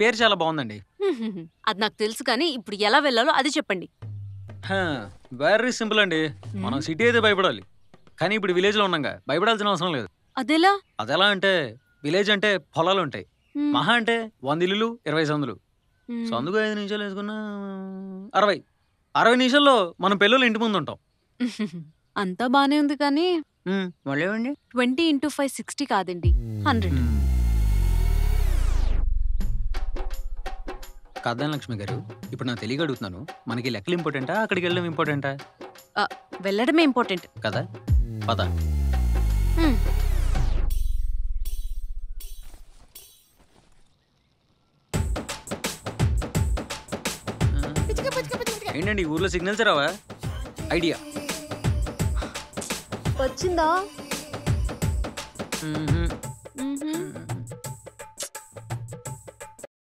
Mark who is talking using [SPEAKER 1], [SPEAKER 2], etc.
[SPEAKER 1] పేరు చాలా బాగుందండి.
[SPEAKER 2] అది నాకు తెలుసు కానీ ఇప్పుడు ఎలా వెళ్ళాలో అది చెప్పండి.
[SPEAKER 1] వెరీ సింపుల్ అండి. మనం సిటీ అయితే భయపడాలి. కానీ ఇప్పుడు విలేజ్‌లో ఉన్నాంగా, భయపడాల్సిన అవసరం లేదు.
[SPEAKER 2] అదెలా?
[SPEAKER 1] అదెలా అంటే, విలేజ్ అంటే పొలాలుంటాయి.
[SPEAKER 2] హ్మ్.
[SPEAKER 1] మహా అంటే 100 ఇల్లులు, 20 సందులు.
[SPEAKER 2] హ్మ్.
[SPEAKER 1] సందుకు 5 నిమిషాలు వేసుకున్నా 60. 60 నిమిషాల్లో మనం పెళ్ళోళ్ళ ఇంటి ముందుంటాం.
[SPEAKER 2] అంతా బానే ఉంది కానీ
[SPEAKER 1] మళ్ళేమండి?
[SPEAKER 2] 20 ఇంటూ 5 60 కాదండి 100.
[SPEAKER 1] కాదని లక్ష్మి గారు, ఇప్పుడు నాకు తెలియక అడుగుతున్నాను. మనకి లెక్కలు ఇంపార్టెంటా? అక్కడికి వెళ్ళడం ఇంపార్టెంటా?
[SPEAKER 2] వెళ్ళడమే ఇంపార్టెంట్
[SPEAKER 1] కదా! పద. ఏంటండి ఊర్లో సిగ్నల్స్ రావా? ఐడియా.
[SPEAKER 2] వచ్చిందా?